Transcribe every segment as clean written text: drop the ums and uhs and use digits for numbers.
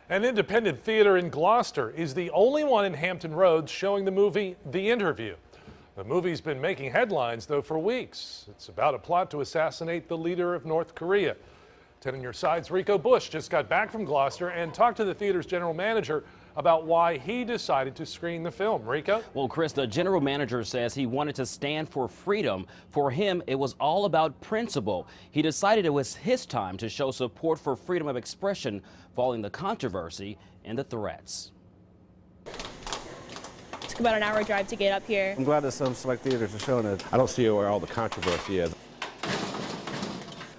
An independent theater in Gloucester is the only one in Hampton Roads showing the movie The Interview. The movie's been making headlines, though, for weeks. It's about a plot to assassinate the leader of North Korea. 10 on your side's Rico Bush just got back from Gloucester and talked to the theater's general manager about why he decided to screen the film. Rico? Well, Chris, the general manager says he wanted to stand for freedom. For him, it was all about principle. He decided it was his time to show support for freedom of expression following the controversy and the threats. It took about an hour drive to get up here. I'm glad that some select theaters are showing it. I don't see where all the controversy is.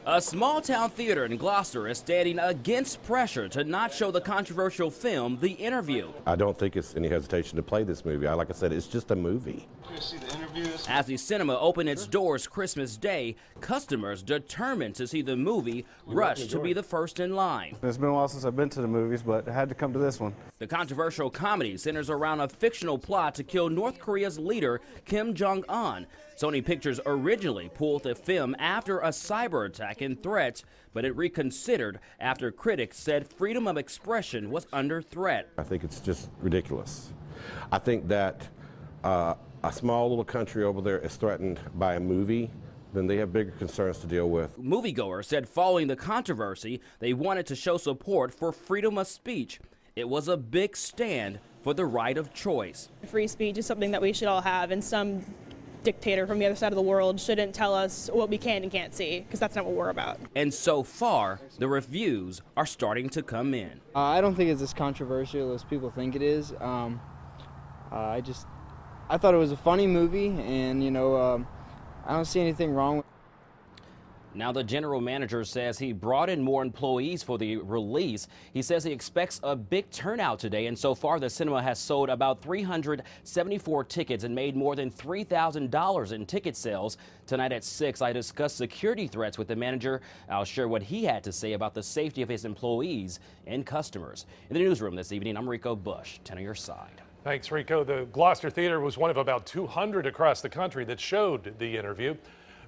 A small-town theater in Gloucester is standing against pressure to not show the controversial film, The Interview. I don't think it's any hesitation to play this movie. Like I said, it's just a movie. See the interviews? As the cinema opened its doors Christmas Day, customers determined to see the movie rushed to be the first in line. It's been a while since I've been to the movies, but I had to come to this one. The controversial comedy centers around a fictional plot to kill North Korea's leader, Kim Jong-un. Sony Pictures originally pulled the film after a cyber attack and threats, but it reconsidered after critics said freedom of expression was under threat. I think it's just ridiculous. I think that a small little country over there is threatened by a movie, then they have bigger concerns to deal with. Moviegoers said following the controversy, they wanted to show support for freedom of speech. It was a big stand for the right of choice. Free speech is something that we should all have, and some dictator from the other side of the world shouldn't tell us what we can and can't see, because that's not what we're about. And so far, the reviews are starting to come in. I don't think it's as controversial as people think it is. I thought it was a funny movie, and I don't see anything wrong with it. Now the general manager says he brought in more employees for the release. He says he expects a big turnout today, and so far the cinema has sold about 374 tickets and made more than $3,000 in ticket sales. Tonight at 6, I discussed security threats with the manager. I'll share what he had to say about the safety of his employees and customers. In the newsroom this evening, I'm Rico Bush, 10 on your side. Thanks, Rico. The Gloucester Theater was one of about 200 across the country that showed The Interview.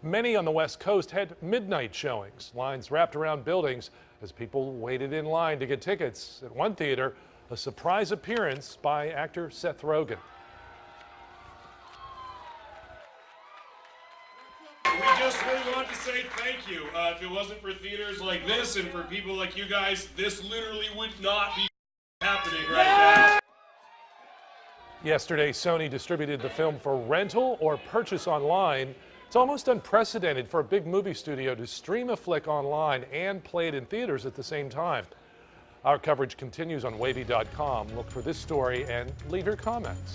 Many on the West Coast had midnight showings, lines wrapped around buildings as people waited in line to get tickets. At one theater, a surprise appearance by actor Seth Rogen. We just really want to say thank you. If it wasn't for theaters like this and for people like you guys, this literally would not be happening right now. Yesterday, Sony distributed the film for rental or purchase online. It's almost unprecedented for a big movie studio to stream a flick online and play it in theaters at the same time. Our coverage continues on wavy.com. Look for this story and leave your comments.